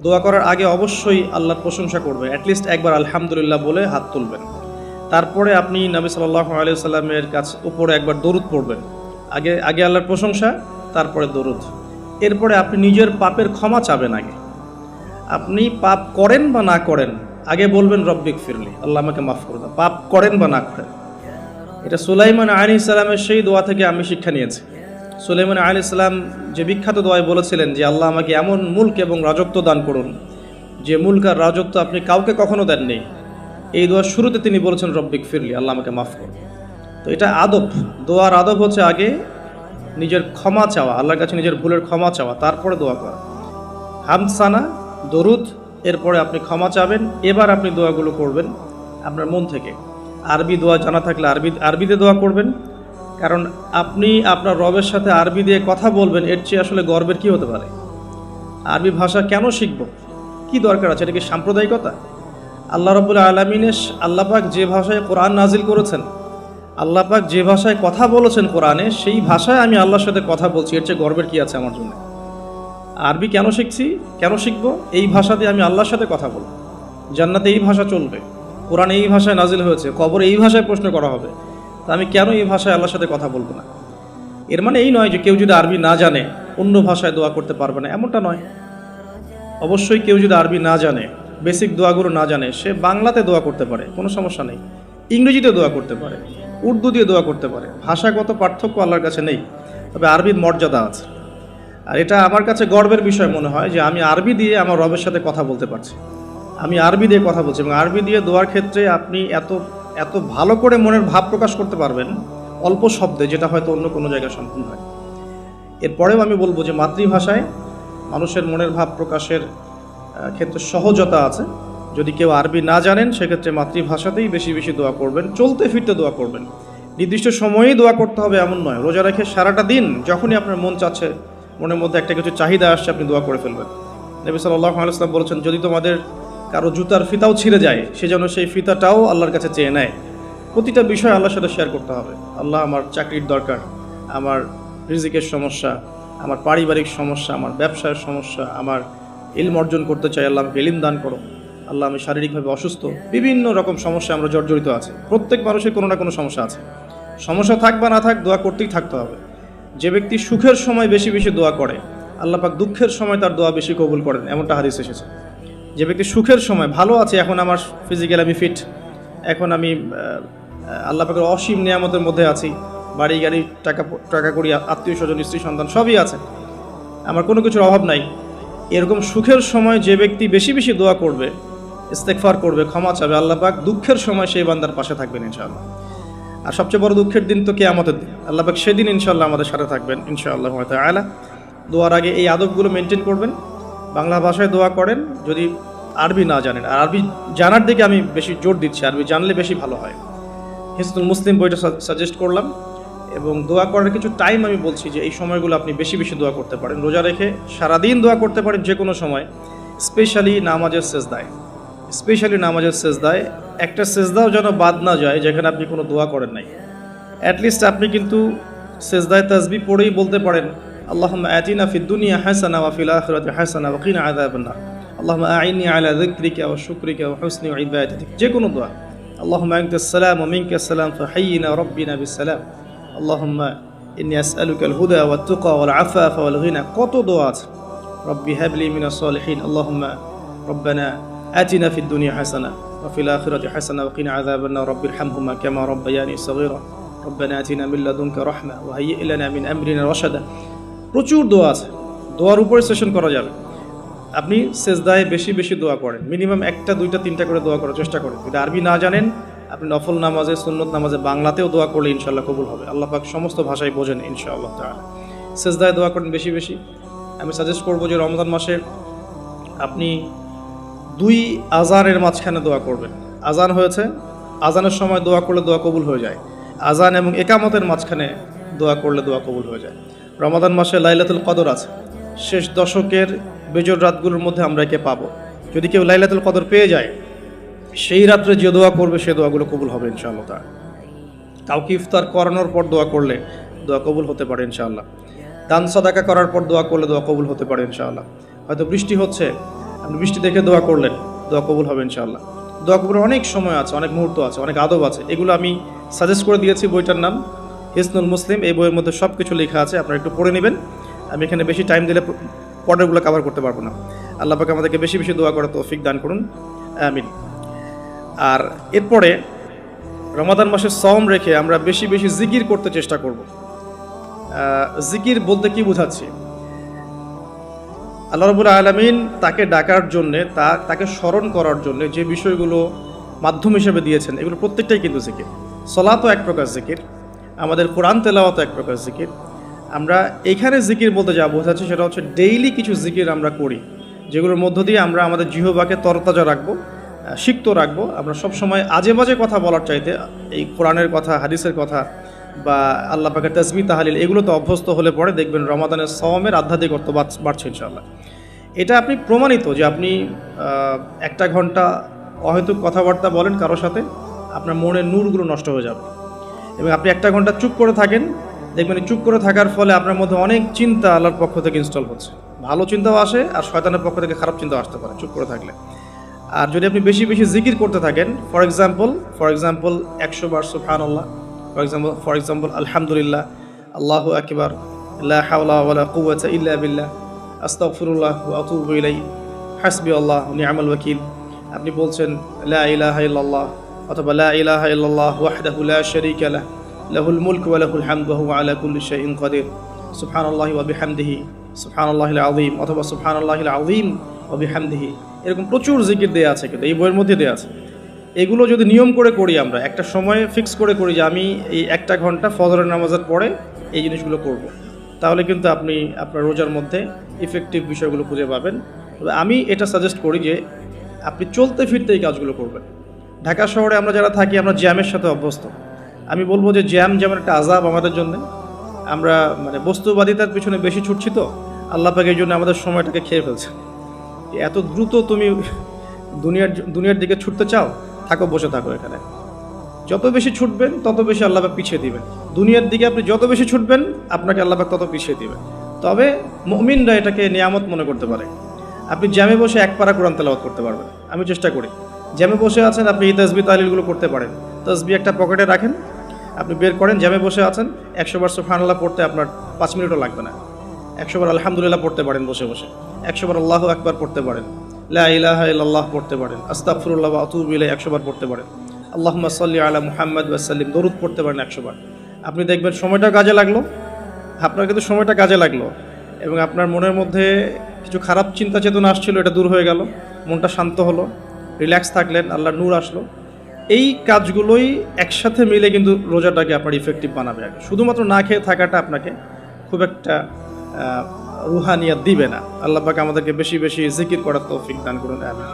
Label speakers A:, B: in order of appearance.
A: দোয়া করার আগে অবশ্যই আল্লাহর প্রশংসা করবেন, অ্যাটলিস্ট একবার আলহামদুলিল্লাহ বলে হাত তুলবেন। তারপরে আপনি নবী সাল্লাল্লাহু আলাইহি সাল্লামের কাছে উপরে একবার দরুদ পড়বেন। আগে আগে আল্লাহর প্রশংসা, তারপরে দরুদ। এরপরে আপনি নিজের পাপের ক্ষমা চাবেন। আগে আপনি পাপ করেন বা না করেন, আগে বলবেন রব্বিক ফিরলি, আল্লাহ আমাকে মাফ করে দাও, পাপ করেন বা না করেন। এটা সুলাইমান আলাইহিস সালামের সেই দোয়া থেকে আমি শিক্ষা নিয়েছি। সুলাইমান আলাইহিস সালাম যে বিখ্যাত দোয়ায় বলেছিলেন যে আল্লাহ আমাকে এমন মুলক এবং রাজত্ব দান করুন যে মুলক আর রাজত্ব আপনি কাউকে কখনো দেননি। এই দোয়ার শুরুতে তিনি বলেছেন রব্বিক ফিরলি, আল্লাহ আমাকে মাফ করুন। তো এটা আদব, দোয়ার আদব হচ্ছে আগে নিজের ক্ষমা চাওয়া, আল্লাহর কাছে নিজের ভুলের ক্ষমা চাওয়া, তারপরে দোয়া করা। হামসানা, দরুদ, এরপরে আপনি ক্ষমা চাবেন। এবার আপনি দোয়াগুলো করবেন আপনার মন থেকে। আরবি দোয়া জানা থাকলে আরবিতে দোয়া করবেন, কারণ আপনি আপনার রবের সাথে আরবি দিয়ে কথা বলবেন, এর চেয়ে আসলে গর্বের কি হতে পারে? আরবি ভাষা কেন শিখব, কি দরকার আছে? এটা কি সাম্প্রদায়িকতা? আল্লাহ রাব্বুল আলামিনের আল্লাহ পাক যে ভাষায় কোরআন নাজিল করেছেন, আল্লাহ পাক যে ভাষায় কথা বলেছেন কোরআনে, সেই ভাষায় আমি আল্লাহর সাথে কথা বলছি, এর চেয়ে গর্বের কি আছে আমার জন্য? আরবি কেন শিখছি, কেন শিখবো? এই ভাষা দিয়ে আমি আল্লাহর সাথে কথা বলবো। জান্নাতে এই ভাষা চলবে, কোরআনে এই ভাষায় নাজিল হয়েছে, কবরে এই ভাষায় প্রশ্ন করা হবে, তা আমি কেন এই ভাষায় আল্লাহর সাথে কথা বলবো না? এর মানে এই নয় যে কেউ যদি আরবি না জানে অন্য ভাষায় দোয়া করতে পারবে না, এমনটা নয়। অবশ্যই কেউ যদি আরবি না জানে, বেসিক দোয়াগুলো না জানে, সে বাংলাতে দোয়া করতে পারে, কোনো সমস্যা নেই। ইংরেজিতে দোয়া করতে পারে, উর্দু দিয়ে দোয়া করতে পারে। ভাষাগত পার্থক্য আল্লাহর কাছে নেই, তবে আরবির মর্যাদা আছে। আর এটা আমার কাছে গর্বের বিষয় মনে হয় যে আমি আরবি দিয়ে আমার রবের সাথে কথা বলতে পারছি, আমি আরবি দিয়ে কথা বলছি। এবং আরবি দিয়ে দোয়ার ক্ষেত্রে আপনি এত এত ভালো করে মনের ভাব প্রকাশ করতে পারবেন অল্প শব্দে, যেটা হয়তো অন্য কোনো জায়গায় সম্পূর্ণ হয়। এরপরেও আমি বলবো যে মাতৃভাষায় মানুষের মনের ভাব প্রকাশের ক্ষেত্রে সহজতা আছে। যদি কেউ আরবি না জানেন, সেক্ষেত্রে মাতৃভাষাতেই বেশি বেশি দোয়া করবেন, চলতে ফিরতে দোয়া করবেন। নির্দিষ্ট সময়েই দোয়া করতে হবে এমন নয়। রোজা রেখে সারাটা দিন যখনই আপনার মন চাচ্ছে, মনের মধ্যে একটা কিছু চাহিদা আসছে, আপনি দোয়া করে ফেলবেন। নবী সাল্লাল্লাহু আলাইহি ওয়াসাল্লাম বলেছেন, যদি তোমাদের কারো জুতার ফিতাও ছিঁড়ে যায়, সে যেন সেই ফিতাটাও আল্লাহর কাছে চেয়ে নেয়। প্রতিটা বিষয় আল্লাহর সাথে শেয়ার করতে হবে। আল্লাহ, আমার চাকরির দরকার, আমার রিজিকের সমস্যা, আমার পারিবারিক সমস্যা, আমার ব্যবসার সমস্যা, আমার ইলম অর্জন করতে চাই, আল্লাহ আমাকে ইলম দান করো। আল্লাহ, আমি শারীরিকভাবে অসুস্থ। বিভিন্ন রকম সমস্যা আমরা জর্জরিত আছে। প্রত্যেক মানুষের কোনো না কোনো সমস্যা আছে। সমস্যা থাক বা না থাক, দোয়া করতেই থাকতে হবে। যে ব্যক্তি সুখের সময় বেশি বেশি দোয়া করে, আল্লাহ পাক দুঃখের সময় তার দোয়া বেশি কবুল করেন, এমনটা হাদিস এসেছে। যে ব্যক্তি সুখের সময় ভালো আছে, এখন আমার ফিজিক্যাল আমি ফিট, এখন আমি আল্লাহ পাকের অসীম নিয়ামতের মধ্যে আছি, বাড়ি গাড়ি টাকা করি, আত্মীয় স্বজন, স্ত্রী সন্তান সবই আছে, আমার কোনো কিছুর অভাব নাই। এরকম সুখের সময় যে ব্যক্তি বেশি বেশি দোয়া করবে, ইস্তেগফার করবে, ক্ষমা চাবে, আল্লাহ পাক দুঃখের সময় সেই বান্দার পাশে থাকবেন ইনশাআল্লাহ। আর সবচেয়ে বড় দুঃখের দিন তো কিয়ামতের দিন। আল্লাহ পাক সেদিন ইনশাআল্লাহ আমাদের সাথে থাকবেন ইনশাআল্লাহ তাআলা। দোয়ার আগে এই আদবগুলো মেনটেন করবেন। বাংলা ভাষায় দোয়া করেন যদি আরবি না জানেন। আর আরবি জানার দিকে আমি বেশি জোর দিচ্ছি, আরবি জানলে বেশি ভালো হয়। হিসনুল মুসলিম বইটা সাজেস্ট করলাম। এবং দোয়া করার কিছু টাইম আমি বলছি যে এই সময়গুলো আপনি বেশি বেশি দোয়া করতে পারেন। রোজা রেখে সারাদিন দোয়া করতে পারেন যে কোনো সময়, স্পেশালি নামাজের সেজদায় একটা সেজদাও যেন বাদ না যায় যেখানে আপনি কোনো দোয়া করেন নাই। অ্যাটলিস্ট আপনি কিন্তু সেজদায় তাসবিহ পড়েই বলতে পারেন, আল্লাহুম্মা আতিনা ফিদ দুনিয়া হাসানা ওয়া ফিল আখিরাতি হাসানা ওয়া কিনা আযাবান নার, আল্লাহুম্মা আইনি আলা যিকরিকা ওয়া শুকরিকা ওয়া হুসনি ইবাদাতিক। যে কোনো দোয়া, আল্লাহুম্মা আনতাস সালাম ওয়া মিনকাস সালাম ফাহাইয়িনা রাব্বিনা বিস সালাম, আল্লাহুম্মা ইন্নী আসআলুকাল হুদা ওয়াত তুকা ওয়াল আফাফা ওয়াল গিনা। কত দোয়া আছে। রব্বি হাবলি মিনাস সালিহিন, আল্লাহুম্মা রব্বানা আতিনা ফিদ দুনিয়া হাসানা ওয়া ফিল আখিরাতি হাসানা ওয়া কিনা আযাবান নার, রব্বিরহামহুমা কামা রাব্বায়ানি সাগীরা, রব্বানা আতিনা মিন লাদুনকা রাহমা ওয়া হাইয়্ লানা মিন আমরিনা রাশাদা। প্রচুর দোয়া আছে, দোয়ার উপরে সেশন করা যাবে। আপনি সেজদায় বেশি বেশি দোয়া করেন, মিনিমাম 1টা 2টা 3টা করে দোয়া করার চেষ্টা করেন। যদি আরবি না জানেন, আপনি নফল নামাজে, সুন্নত নামাজে বাংলাতেও দোয়া করলে ইনশাআল্লাহ কবুল হবে। আল্লাহ পাক সমস্ত ভাষায় বোঝেন ইনশাআল্লাহ তাআলা। সেজদায় দোয়া করেন বেশি বেশি। আমি সাজেস্ট করবো যে রমজান মাসে আপনি 2 আজানের মাঝখানে দোয়া করবেন। আজান হয়েছে, আজানের সময় দোয়া করলে দোয়া কবুল হয়ে যায়। আজান এবং একামতের মাঝখানে দোয়া করলে দোয়া কবুল হয়ে যায়। রমাদান মাসে লাইলাতুল কদর আছে, শেষ দশকের বেজর রাতগুলোর মধ্যে আমরা একে পাবো। যদি কেউ লাইলাতুল কদর পেয়ে যায়, সেই রাত্রে যে দোয়া করবে সে দোয়াগুলো কবুল হবে ইনশাআল্লাহ তাআলা। কাউকে ইফতার করানোর পর দোয়া করলে দোয়া কবুল হতে পারে ইনশাআল্লাহ। দান সাদাকা করার পর দোয়া করলে দোয়া কবুল হতে পারে ইনশাআল্লাহ। হয়তো বৃষ্টি হচ্ছে, আপনি বৃষ্টি দেখে দোয়া করলেন, দোয়া কবুল হবে ইনশাআল্লাহ। দোয়া কবুলের অনেক সময় আছে, অনেক মুহূর্ত আছে, অনেক আদব আছে। এগুলো আমি সাজেস্ট করে দিয়েছি, বইটার নাম হিসনুল মুসলিম। এই বইয়ের মধ্যে সব কিছু লেখা আছে, আপনারা একটু পড়ে নেবেন। আমি এখানে বেশি টাইম দিলে পর্ডারগুলো কভার করতে পারবো না। আল্লাহ পাক আমাদেরকে বেশি বেশি দোয়া করার তৌফিক দান করুন, আমিন। আর এরপরে রমাদান মাসে সওম রেখে আমরা বেশি বেশি জিকির করতে চেষ্টা করব। জিকির বলতে কি বোঝাচ্ছি? আল্লাহ রাব্বুল আলামিন তাকে ডাকার জন্যে, তাকে স্মরণ করার জন্য যে বিষয়গুলো মাধ্যম হিসেবে দিয়েছেন, এগুলো প্রত্যেকটাই কিন্তু জিকির। সলাতও এক প্রকার জিকির, আমাদের কোরআন তেলাওয়াতও এক প্রকার জিকির। আমরা এইখানে জিকির বলতে যা বোঝাচ্ছি সেটা হচ্ছে ডেইলি কিছু জিকির আমরা করি, যেগুলোর মধ্য দিয়ে আমরা আমাদের জিহ্বাকে তরতাজা রাখবো, সিক্ত রাখবো। আমরা সবসময় আজে বাজে কথা বলার চাইতে এই কোরআনের কথা, হাদিসের কথা বা আল্লাহ পাকের তাসবিহ তাহলিল, এগুলো তো অভ্যস্ত হলে পরে দেখবেন রমাদানের সওমের আধ্যাত্মিকত্ব বাড়ছে ইনশাআল্লাহ। এটা আপনি প্রমাণিত যে আপনি 1 ঘন্টা অহেতুক কথাবার্তা বলেন কারোর সাথে, আপনার মনের নূরগুলো নষ্ট হয়ে যাবে। এবং আপনি 1 ঘন্টা চুপ করে থাকেন, দেখবেন চুপ করে থাকার ফলে আপনার মধ্যে অনেক চিন্তা আল্লাহর পক্ষ থেকে ইনস্টল হচ্ছে, ভালো চিন্তাও আসে আর শয়তানের পক্ষ থেকে খারাপ চিন্তাও আসতে পারে চুপ করে থাকলে। আর যদি আপনি বেশি বেশি জিকির করতে থাকেন, ফর এক্সাম্পল 100 বার সুবহানাল্লাহ, ফর এক্সাম্পল আলহামদুলিল্লাহ, আল্লাহু আকবার, লা হাওলা ওয়ালা কুওয়াতা ইল্লা বিল্লাহ, আস্তাগফিরুল্লাহ ওয়া আতুবু ইলাইহি, হাসবিয়াল্লাহ ওয়া নি'মাল ওয়াকিল। আপনি বলছেন লা ইলাহা ইল্লাল্লাহ অথবা লা ইলাহা ইল্লাল্লাহ ওয়াহদাহু লা শারীকা লাহু, লাহুল মুলকু ওয়া লাহুল হামদু ওয়া হুয়া আলা কুল্লি শাইইন কাদির, সুবহানাল্লাহি ওয়া বিহামদিহি, সুবহানাল্লাহিল আযীম অথবা সুবহানাল্লাহিল আযীম ওয়া বিহামদিহি। এরকম প্রচুর জিকির দেয়া আছে, কিন্তু এই বইয়ের মধ্যে দেয়া আছে। এগুলো যদি নিয়ম করে করি, আমরা একটা সময় ফিক্স করে করি যে আমি এই 1 ঘন্টা ফজরের নামাজের পরে এই জিনিসগুলো করব, তাহলে কিন্তু আপনি আপনার রোজার মধ্যে ইফেক্টিভ বিষয়গুলো খুঁজে পাবেন। তবে আমি এটা সাজেস্ট করি যে আপনি চলতে ফিরতে এই কাজগুলো করবেন। ঢাকা শহরে আমরা যারা থাকি, আমরা জ্যামের সাথে অভ্যস্ত। আমি বলবো যে জ্যাম যেমন একটা আযাব আমাদের জন্য, আমরা মানে বস্তুবাদিতার পিছনে বেশি ছুটছি, তো আল্লাহ পাক এই জন্য আমাদের সময়টাকে খেয়ে ফেলছে। এত দ্রুত তুমি দুনিয়ার দিকে ছুটতে চাও, বসে থাকো এখানে। যত বেশি ছুটবেন তত বেশি আল্লাহ পাক পিছিয়ে দিবেন। দুনিয়ার দিকে আপনি যত বেশি ছুটবেন, আপনাকে আল্লাহ পাক তত পিছিয়ে দিবেন। তবে মুমিনরা এটাকে নিয়ামত মনে করতে পারে। আপনি জ্যামে বসে 1 পারা কোরআন তেলাওয়াত করতে পারবেন। আমি চেষ্টা করি, জ্যামে বসে আছেন আপনি এই তাসবিহ তাহলিলগুলো করতে পারেন। তাসবিহ একটা পকেটে রাখেন, আপনি বের করেন, জ্যামে বসে আছেন, 100 বার সুবহানাল্লাহ পড়তে আপনার 5 মিনিটও লাগবে না। 100 বার আলহামদুলিল্লাহ পড়তে পারেন বসে বসে, 100 বার আল্লাহু আকবার পড়তে পারেন, লা ইলাহা ইল্লাল্লাহ পড়তে পারেন, আস্তাগফিরুল্লাহ ওয়া আতুবু ইলাইহি 100 বার পড়তে পারেন, আল্লাহুম্মা সাল্লি আলা মুহাম্মাদ ওয়া সাল্লিম দরুদ পড়তে পারেন 100 বার। আপনি দেখবেন সময়টা কাজে লাগলো, আপনার কিন্তু সময়টা কাজে লাগলো, এবং আপনার মনের মধ্যে কিছু খারাপ চিন্তা চেতনা আসছিল, এটা দূর হয়ে গেল, মনটা শান্ত হলো, রিল্যাক্স থাকলেন, আল্লাহর নূর আসলো। এই কাজগুলোই একসাথে মিলে কিন্তু রোজাটাকে আপনার ইফেক্টিভ বানাবে। আগে শুধুমাত্র না খেয়ে থাকাটা আপনাকে খুব একটা রুহানিয়াত দিবে না। আল্লাহ পাক আমাদেরকে বেশি বেশি জিকির করার তৌফিক দান করুন, আমিন।